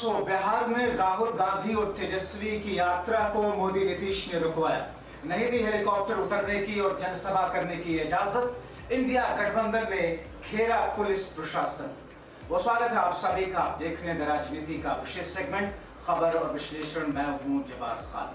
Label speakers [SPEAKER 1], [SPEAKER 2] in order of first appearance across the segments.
[SPEAKER 1] दोस्तों, बिहार में राहुल गांधी और तेजस्वी की यात्रा को मोदी नीतीश ने रुकवाया, नहीं दी हेलीकॉप्टर उतरने की और जनसभा करने की इजाजत। इंडिया गठबंधन ने घेरा पुलिस प्रशासन। वो स्वागत है आप सभी का। आप देख रहे हैं राजनीति का विशेष सेगमेंट खबर और विश्लेषण। मैं हूं जवार खान।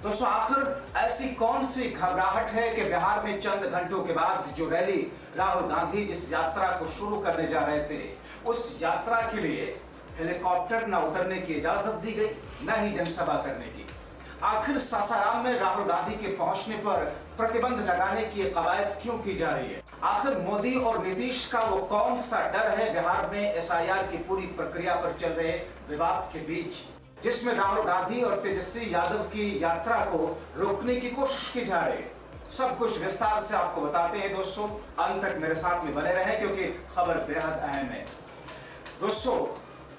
[SPEAKER 1] दोस्तों, आखिर ऐसी कौन सी घबराहट है कि बिहार में चंद घंटों के बाद जो रैली राहुल गांधी जिस यात्रा को शुरू करने जा रहे थे, उस यात्रा के लिए हेलीकॉप्टर न उतरने की इजाजत दी गई, न ही जनसभा करने की। आखिर सासाराम में राहुल गांधी के पहुंचने पर प्रतिबंध लगाने की कवायद क्यों की जा रही है? आखिर मोदी और नीतीश का वो कौन सा डर है बिहार में एसआईआर की पूरी प्रक्रिया पर चल रहे विवाद के बीच, जिसमें राहुल गांधी और तेजस्वी यादव की यात्रा को रोकने की कोशिश की जा रही है? सब कुछ विस्तार से आपको बताते हैं दोस्तों। अंत तक मेरे साथ में बने रहें क्योंकि खबर बेहद अहम है। दोस्तों,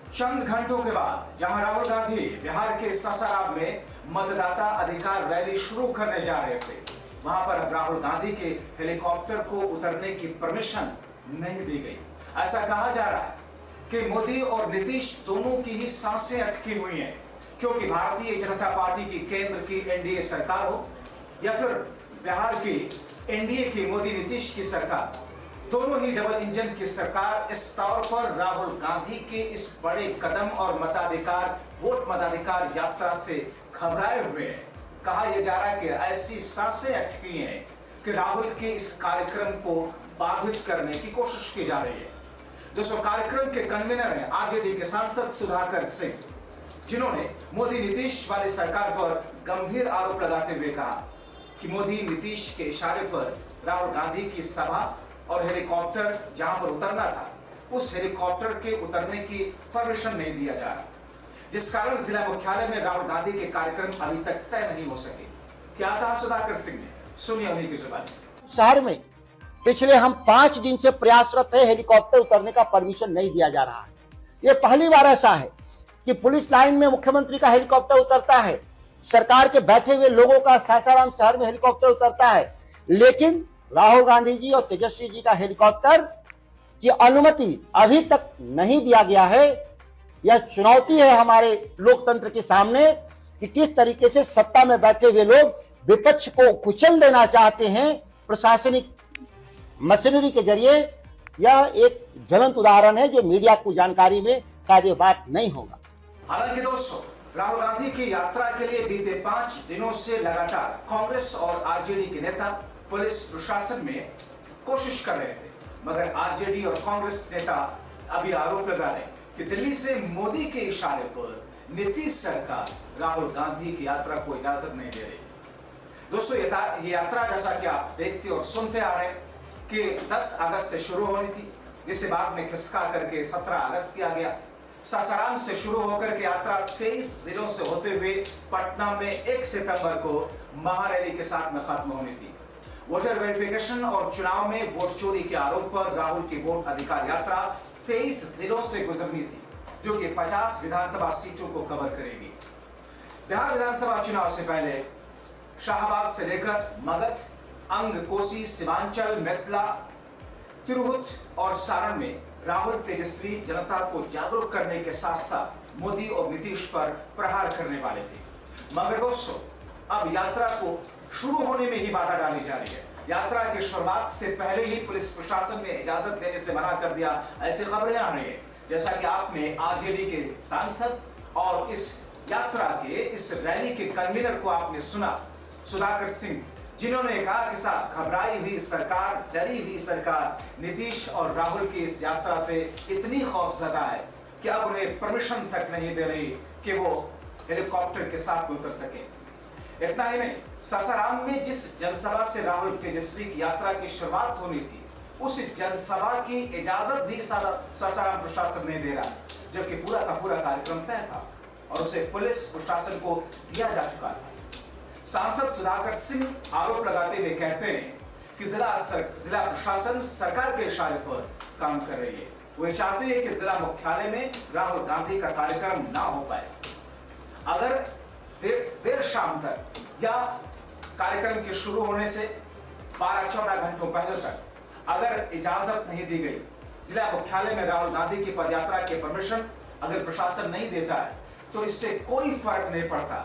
[SPEAKER 1] चंद घंटों के बाद जहां राहुल गांधी बिहार के सासाराम में मतदाता अधिकार रैली शुरू करने जा रहे थे, वहां पर अब राहुल गांधी के हेलीकॉप्टर को उतरने की परमिशन नहीं दी गई। ऐसा कहा जा रहा है कि मोदी और नीतीश दोनों की ही सांसें अटकी हुई हैं, क्योंकि भारतीय जनता पार्टी की केंद्र की एनडीए सरकार हो या फिर बिहार की एनडीए की मोदी नीतीश की सरकार, दोनों ही डबल इंजन की सरकार इस तौर पर राहुल गांधी के इस बड़े कदम और वोट मताधिकार यात्रा से घबराए हुए हैं। कहा यह जा रहा है कि ऐसी सांसें अटकी हैं कि राहुल के इस कार्यक्रम को बाधित करने की कोशिश की जा रही है। दोस्तों, कार्यक्रम के कन्वीनर हैं आरजेडी के सांसद सुधाकर सिंह, जिन्होंने मोदी नीतीश वाली सरकार पर गंभीर आरोप लगाते हुए कहा कि मोदी नीतीश के इशारे पर राहुल गांधी की सभा और हेलीकॉप्टर जहां पर उतरना था, उस हेलीकॉप्टर के उतरने की परमिशन नहीं दिया जा रहा, जिस कारण जिला मुख्यालय में राहुल गांधी के कार्यक्रम अभी तक तय नहीं हो सके। क्या कहा सुधाकर सिंह ने, सुनिए उन्हीं की जुबानी।
[SPEAKER 2] शहर में पिछले हम 5 दिन से प्रयासरत है, हेलीकॉप्टर उतरने का परमिशन नहीं दिया जा रहा है। ये पहली बार ऐसा है कि पुलिस लाइन में मुख्यमंत्री का हेलीकॉप्टर उतरता है, सरकार के बैठे हुए लोगों का सासाराम शहर में हेलीकॉप्टर उतरता है, लेकिन राहुल गांधी जी और तेजस्वी जी का हेलीकॉप्टर की अनुमति अभी तक नहीं दिया गया है। यह चुनौती है हमारे लोकतंत्र के सामने कि किस तरीके से सत्ता में बैठे हुए लोग विपक्ष को कुचल देना चाहते हैं प्रशासनिक मशीनरी के जरिए। यह एक ज्वलंत उदाहरण है जो मीडिया को जानकारी में शायद ये बात नहीं होगा।
[SPEAKER 1] हालांकि दोस्तों, राहुल गांधी की यात्रा के लिए बीते 5 दिनों से लगातार कांग्रेस और आरजेडी के नेता पुलिस प्रशासन में कोशिश कर रहे थे, मगर आरजेडी और कांग्रेस नेता अभी आरोप लगा रहे हैं कि दिल्ली से मोदी के इशारे पर नीतीश सरकार राहुल गांधी की यात्रा को इजाजत नहीं दे रही। दोस्तों, ये यात्रा जैसा कि आप देखते और सुनते आ रहे हैं कि 10 अगस्त से शुरू होनी थी, जिसे बाद में खिसका करके 17 अगस्त किया गया। सासाराम से शुरू होकर के यात्रा 23 जिलों से होते हुए पटना में 1 सितंबर को महारैली के साथ में खत्म होनी थी। वोटर वेरिफिकेशन और चुनाव में वोट चोरी के आरोप पर राहुल की वोट अधिकार यात्रा 23 जिलों से गुजरनी थी, जो कि 50 विधानसभा सीटों को कवर करेगी। बिहार विधानसभा चुनाव से पहले शाहबाद से लेकर मगध, अंग, कोसी, सीमांचल, मेतला, तिरहुत और सारण में राहुल तेजस्वी जनता को जागरूक करने के साथ साथ मोदी और नीतीश पर प्रहार करने वाले थे। मगर दोस्तों, अब यात्रा को शुरू होने में ही बाधा डाली जा रही है। यात्रा की शुरुआत से पहले ही पुलिस प्रशासन ने इजाजत देने से मना कर दिया, ऐसी खबरें आ रही है। जैसा कि आपने आरजेडी के सांसद और इस यात्रा के इस रैली के कन्वीनर को आपने सुना, सुधाकर सिंह, जिन्होंने कहा कि साहब, घबराई हुई सरकार, डरी हुई सरकार नीतीश और राहुल की इस यात्रा से इतनी खौफजदा है कि अब उन्हें परमिशन तक नहीं दे रही कि वो हेलीकॉप्टर के साथ उतर सके। इतना ही नहीं, सासाराम में जिस जनसभा से राहुल तेजस्वी की यात्रा की शुरुआत होनी थी, उस जनसभा की इजाजत भी सासाराम प्रशासन नहीं दे रहा, जबकि पूरा का पूरा कार्यक्रम तय था और उसे पुलिस प्रशासन को दिया जा चुका था। सांसद सुधाकर सिंह आरोप लगाते हुए कहते हैं कि जिला प्रशासन सरकार के इशारे पर काम कर रही है। वो चाहते हैं कि जिला मुख्यालय में राहुल गांधी का कार्यक्रम ना हो पाए। अगर देर शाम तक या कार्यक्रम के शुरू होने से 12-14 घंटों पहले तक अगर इजाजत नहीं दी गई, जिला मुख्यालय में राहुल गांधी की पदयात्रा की परमिशन अगर प्रशासन नहीं देता है तो इससे कोई फर्क नहीं पड़ता।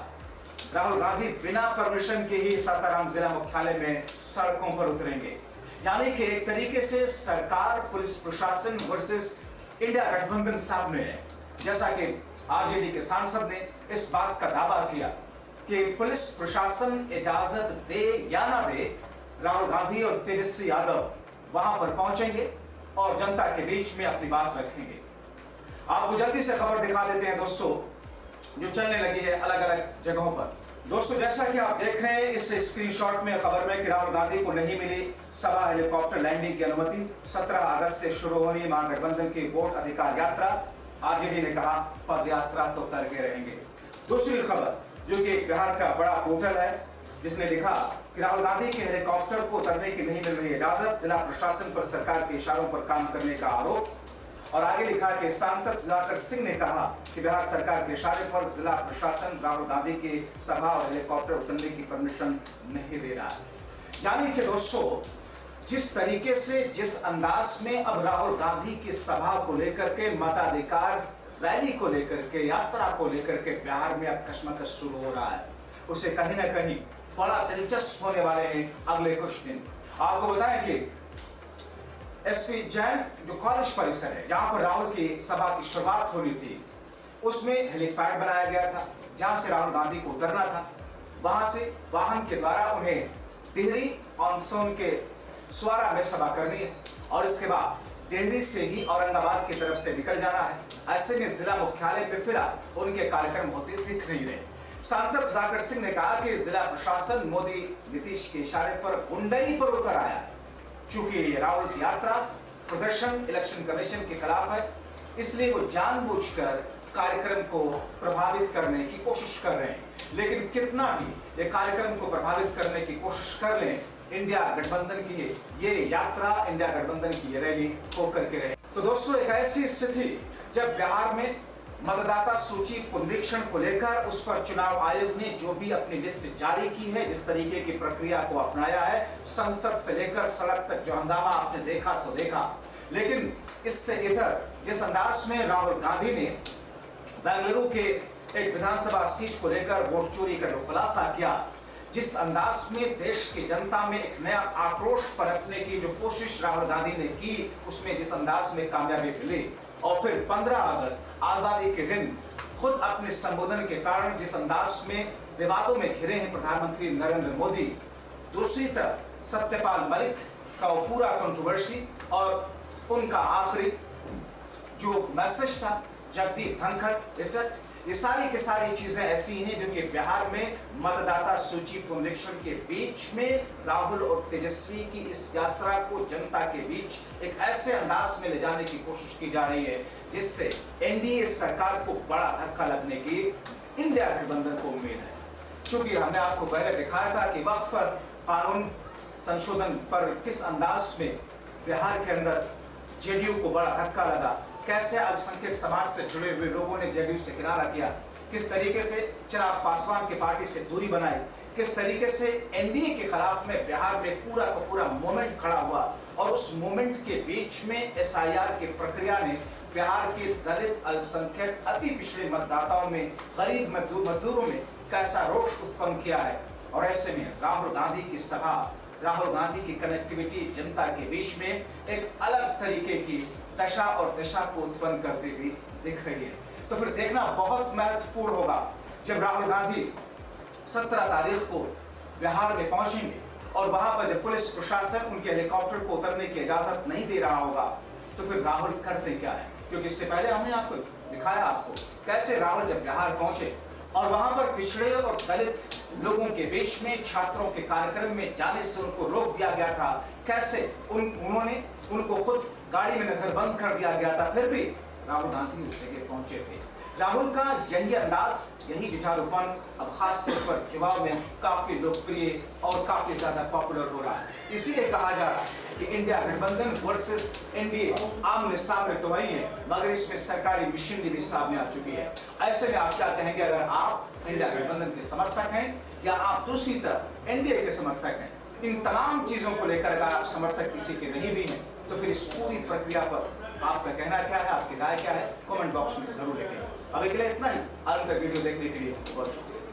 [SPEAKER 1] राहुल गांधी बिना परमिशन के ही सासाराम जिला मुख्यालय में सड़कों पर उतरेंगे। यानी कि एक तरीके से सरकार पुलिस प्रशासन वर्सेस इंडिया गठबंधन सामने है। जैसा कि आरजेडी के सांसद ने इस बात का दावा किया कि पुलिस प्रशासन इजाजत दे या ना दे, राहुल गांधी और तेजस्वी यादव वहां पर पहुंचेंगे और जनता के बीच में अपनी बात रखेंगे। आपको जल्दी से खबर दिखा देते हैं दोस्तों, जो चलने लगी है अलग अलग जगहों पर। दोस्तों, जैसा कि आप देख रहे हैं इस स्क्रीनशॉट में खबर में कि राहुल गांधी को नहीं मिली सभा हेलीकॉप्टर लैंडिंग की अनुमति। 17 अगस्त से शुरू होनी महागठबंधन की वोट अधिकार यात्रा। आरजेडी ने कहा पद यात्रा तो करके रहेंगे। दूसरी खबर जो कि बिहार का बड़ा पोर्टल है, जिसने लिखा कि राहुल गांधी के हेलीकॉप्टर को उतरने की नहीं मिल रही इजाजत, जिला प्रशासन पर सरकार के इशारों पर काम करने का आरोप। और आगे लिखा कि सांसद सुधाकर सिंह ने कहा कि बिहार सरकार के इशारे पर जिला प्रशासन राहुल गांधी की सभा और हेलीकॉप्टर उतरने की परमिशन नहीं दे रहा है। यानी कि दोस्तों, जिस तरीके से जिस अंदाज में अब राहुल गांधी की सभा को लेकर के, मताधिकार रैली को लेकर के, यात्रा को लेकर के बिहार में अब कश्मकश शुरू हो रहा है, उसे कहीं ना कहीं बड़ा दिलचस्प होने वाले हैं अगले कुछ दिन। आपको बताएं कि एसपी जैन जो कॉलेज परिसर है जहां पर राहुल की सभा की शुरुआत होनी थी, उसमें हेलीपैड बनाया गया था जहां से राहुल गांधी को उतरना था। वहां से वाहन के द्वारा उन्हें टिहरी ऑनसोन के स्वारा में सभा करनी है और इसके बाद टिहरी से ही औरंगाबाद की तरफ से निकल जाना है। ऐसे में जिला मुख्यालय पे फिलहाल उनके कार्यक्रम होते दिख नहीं रहे। सांसद सुधाकर सिंह ने कहा कि जिला प्रशासन मोदी नीतीश के इशारे पर गुंडई पर उतर आया है। चूंकि ये राहुल की यात्रा प्रदर्शन इलेक्शन कमीशन के खिलाफ है, इसलिए वो जानबूझकर कार्यक्रम को प्रभावित करने की कोशिश कर रहे हैं। लेकिन कितना भी ये कार्यक्रम को प्रभावित करने की कोशिश कर लें, इंडिया गठबंधन की ये यात्रा, इंडिया गठबंधन की ये रैली होकर के रहे। तो दोस्तों, एक ऐसी स्थिति जब बिहार में मतदाता सूची पुनरीक्षण को लेकर उस पर चुनाव आयोग ने जो भी अपनी लिस्ट जारी की है, जिस तरीके की प्रक्रिया को अपनाया है, संसद से लेकर सड़क तक जो हंगामा आपने देखा सो देखा। लेकिन इससे इधर जिस अंदाज में राहुल गांधी ने बेंगलुरु के एक विधानसभा सीट को लेकर वोट चोरी का जो खुलासा किया, जिस अंदाज में देश की जनता में एक नया आक्रोश पनपने की जो कोशिश राहुल गांधी ने की, उसमें जिस अंदाज में कामयाबी मिली, और फिर 15 अगस्त आजादी के दिन खुद अपने संबोधन के कारण जिस अंदाज में विवादों में घिरे हैं प्रधानमंत्री नरेंद्र मोदी, दूसरी तरफ सत्यपाल मलिक का वो पूरा कंट्रोवर्सी और उनका आखिरी जो मैसेज था, जगदीप धनखड़ इफेक्ट, ये सारी की सारी चीजें ऐसी हैं जो कि बिहार में मतदाता सूची पुनरीक्षण के बीच में राहुल और तेजस्वी की इस यात्रा को जनता के बीच एक ऐसे अंदाज में ले जाने की कोशिश की जा रही है जिससे एनडीए सरकार को बड़ा धक्का लगने की इंडिया गठबंधन को उम्मीद है। चूंकि हमने आपको पहले दिखाया था कि वक्फ कानून संशोधन पर किस अंदाज में बिहार के अंदर जेडीयू को बड़ा धक्का लगा, कैसे अल्पसंख्यक समाज से जुड़े हुए लोगों ने जेडीयू से किनारा किया, किस तरीके से चिराग पासवान की पार्टी से दूरी बनाई, किस तरीके से एनडीए के खिलाफ में बिहार में पूरा का पूरा मूवमेंट खड़ा हुआ, और उस मूवमेंट के बीच में एसआईआर की प्रक्रिया ने बिहार के दलित अल्पसंख्यक अति पिछड़े मतदाताओं में, गरीब मजदूरों में कैसा रोष उत्पन्न किया है। और ऐसे में राहुल गांधी की सभा, राहुल गांधी की कनेक्टिविटी जनता के बीच में एक अलग तरीके की दशा और दिशा को उत्पन्न करती हुई दिख रही है। तो फिर देखना बहुत महत्वपूर्ण होगा जब राहुल गांधी 17 तारीख को बिहार में पहुंचेंगे और वहां पर जब पुलिस प्रशासन उनके हेलीकॉप्टर को उतरने की इजाजत नहीं दे रहा होगा, तो फिर राहुल करते क्या है। क्योंकि इससे पहले हमने आपको दिखाया आपको कैसे राहुल जब बिहार पहुंचे और वहां पर पिछड़े और दलित लोगों के बीच में छात्रों के कार्यक्रम में जाने से उनको रोक दिया गया था, कैसे उन्होंने उनको खुद गाड़ी में नजरबंद कर दिया गया था, फिर भी राहुल गांधी उस जगह पहुंचे थे। राहुल का यही अंदाज, यही जुझारूपन अब खास तौर पर युवाओं में काफी लोकप्रिय और काफी ज्यादा पॉपुलर हो रहा है। इसीलिए कहा जा रहा है कि इंडिया गठबंधन वर्सेस एनडीए आमने सामने तो वही है, मगर इसमें सरकारी मशीनरी भी सामने आ चुकी है। ऐसे में आप क्या कहेंगे अगर आप इंडिया गठबंधन के समर्थक हैं या आप दूसरी तरफ एनडीए के समर्थक हैं? इन तमाम चीजों को लेकर अगर आप समर्थक किसी के नहीं भी हैं, तो फिर इस पूरी प्रक्रिया पर आपका कहना क्या है, आपकी राय क्या है, कमेंट बॉक्स में जरूर लिखें। अभी के लिए इतना ही। आगे का वीडियो देखने के लिए बहुत शुक्रिया।